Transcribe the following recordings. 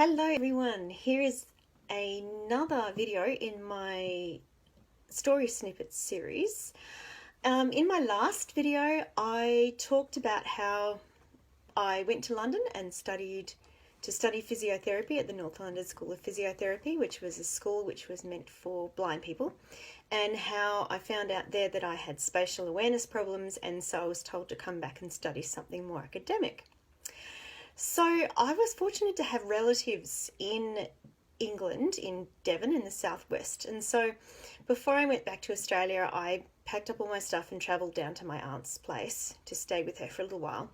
Hello everyone, here is another video in my story snippets series. In my last video I talked about how I went to London and study physiotherapy at the Northlanders School of Physiotherapy, which was a school which was meant for blind people, and how I found out there that I had spatial awareness problems, and so I was told to come back and study something more academic. So I was fortunate to have relatives in England, in Devon in the southwest. And so before I went back to Australia, I packed up all my stuff and travelled down to my aunt's place to stay with her for a little while,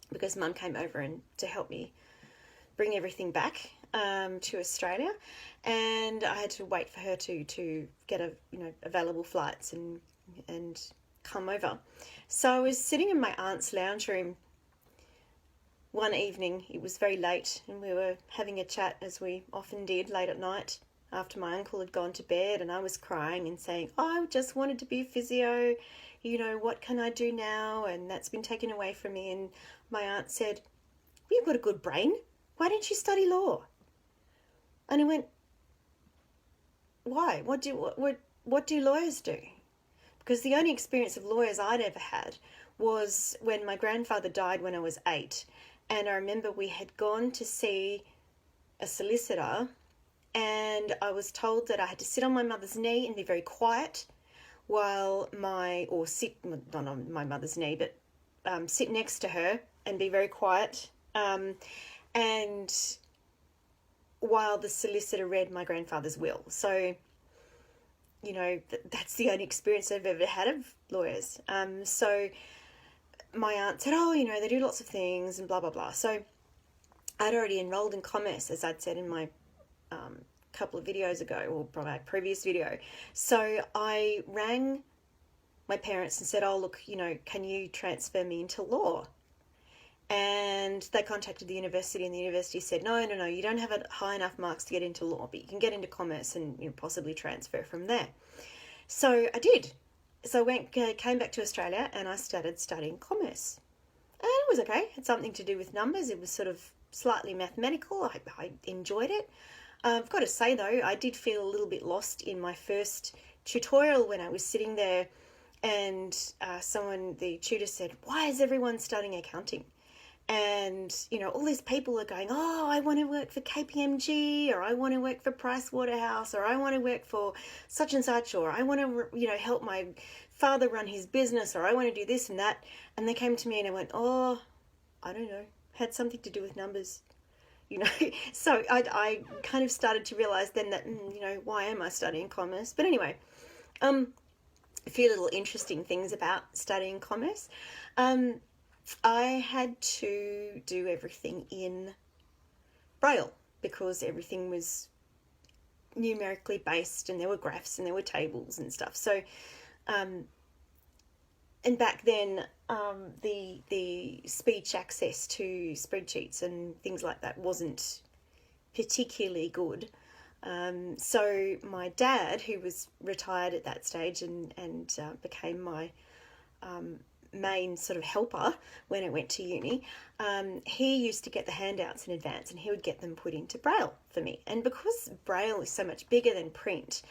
because Mum came over and to help me bring everything back to Australia, and I had to wait for her to get available flights and come over. So I was sitting in my aunt's lounge room one evening. It was very late and we were having a chat, as we often did late at night after my uncle had gone to bed, and I was crying and saying, I just wanted to be a physio, what can I do now? And that's been taken away from me. And my aunt said, well, you've got a good brain, why don't you study law? And I went, why? What do lawyers do? Because the only experience of lawyers I'd ever had was when my grandfather died when I was 8. And I remember we had gone to see a solicitor, and I was told that I had to sit on my mother's knee and be very quiet sit, not on my mother's knee, but sit next to her and be very quiet. And while the solicitor read my grandfather's will. So, that's the only experience I've ever had of lawyers. So my aunt said, they do lots of things and blah, blah, blah. So I'd already enrolled in commerce, as I'd said in my couple of videos ago, or probably my previous video. So I rang my parents and said, look, can you transfer me into law? And they contacted the university, and the university said, no, you don't have high enough marks to get into law, but you can get into commerce and possibly transfer from there. So I did. So I came back to Australia and I started studying commerce. And it was okay. It had something to do with numbers. It was sort of slightly mathematical. I enjoyed it. I've got to say, though, I did feel a little bit lost in my first tutorial when I was sitting there, and the tutor said, why is everyone studying accounting? And, all these people are going, I want to work for KPMG, or I want to work for Price Waterhouse, or I want to work for such and such, or I want to, help my father run his business, or I want to do this and that. And they came to me and I went, I don't know, had something to do with numbers, So I kind of started to realize then that, why am I studying commerce? But anyway, a few little interesting things about studying commerce. I had to do everything in Braille because everything was numerically based, and there were graphs and there were tables and stuff. So, and back then, the speech access to spreadsheets and things like that wasn't particularly good. So my dad, who was retired at that stage and became my main sort of helper when I went to uni, he used to get the handouts in advance and he would get them put into Braille for me. And because Braille is so much bigger than print,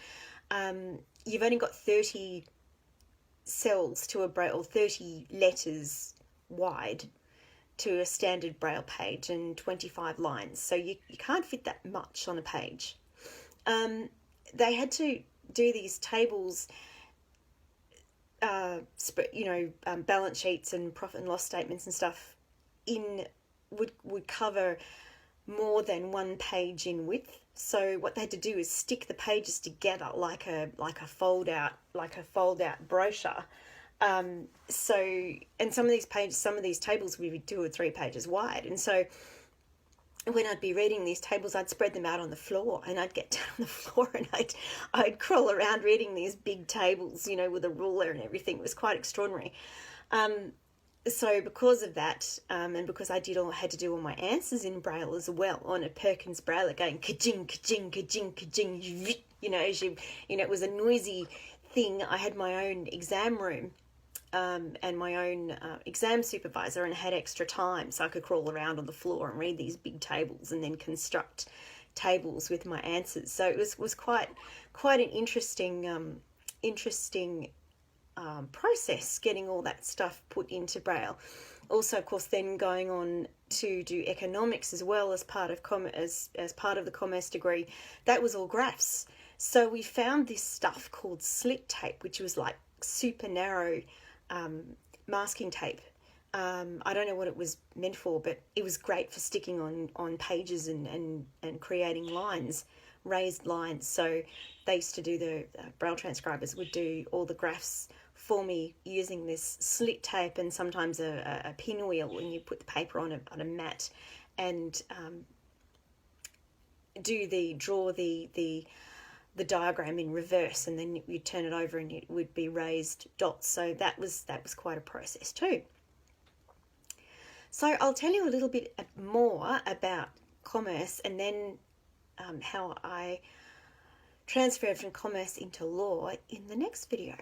you've only got 30 cells to a Braille, or 30 letters wide to a standard Braille page, and 25 lines. So you can't fit that much on a page. They had to do these tables, balance sheets and profit and loss statements and stuff would cover more than one page in width. So what they had to do is stick the pages together like a fold out brochure. And some of these tables would be 2 or 3 pages wide. And so when I'd be reading these tables, I'd spread them out on the floor, and I'd get down on the floor and I'd crawl around reading these big tables, with a ruler and everything. It was quite extraordinary. So because of that, and because I had to do all my answers in Braille as well, on a Perkins Braille, going ka-ching, ka-ching, ka-ching, ka-ching, it was a noisy thing. I had my own exam room and my own exam supervisor, and had extra time, so I could crawl around on the floor and read these big tables and then construct tables with my answers. So it was quite an interesting process, getting all that stuff put into Braille. Also, of course, then going on to do economics as well as part of as part of the commerce degree. That was all graphs. So we found this stuff called slit tape, which was like super narrow masking tape. I don't know what it was meant for, but it was great for sticking on pages and creating lines, raised lines. So they used to do, the Braille transcribers would do all the graphs for me using this slit tape and sometimes a pinwheel, and you put the paper on a mat and draw the diagram in reverse, and then you turn it over and it would be raised dots. So that was quite a process too. So I'll tell you a little bit more about commerce, and then how I transferred from commerce into law in the next video.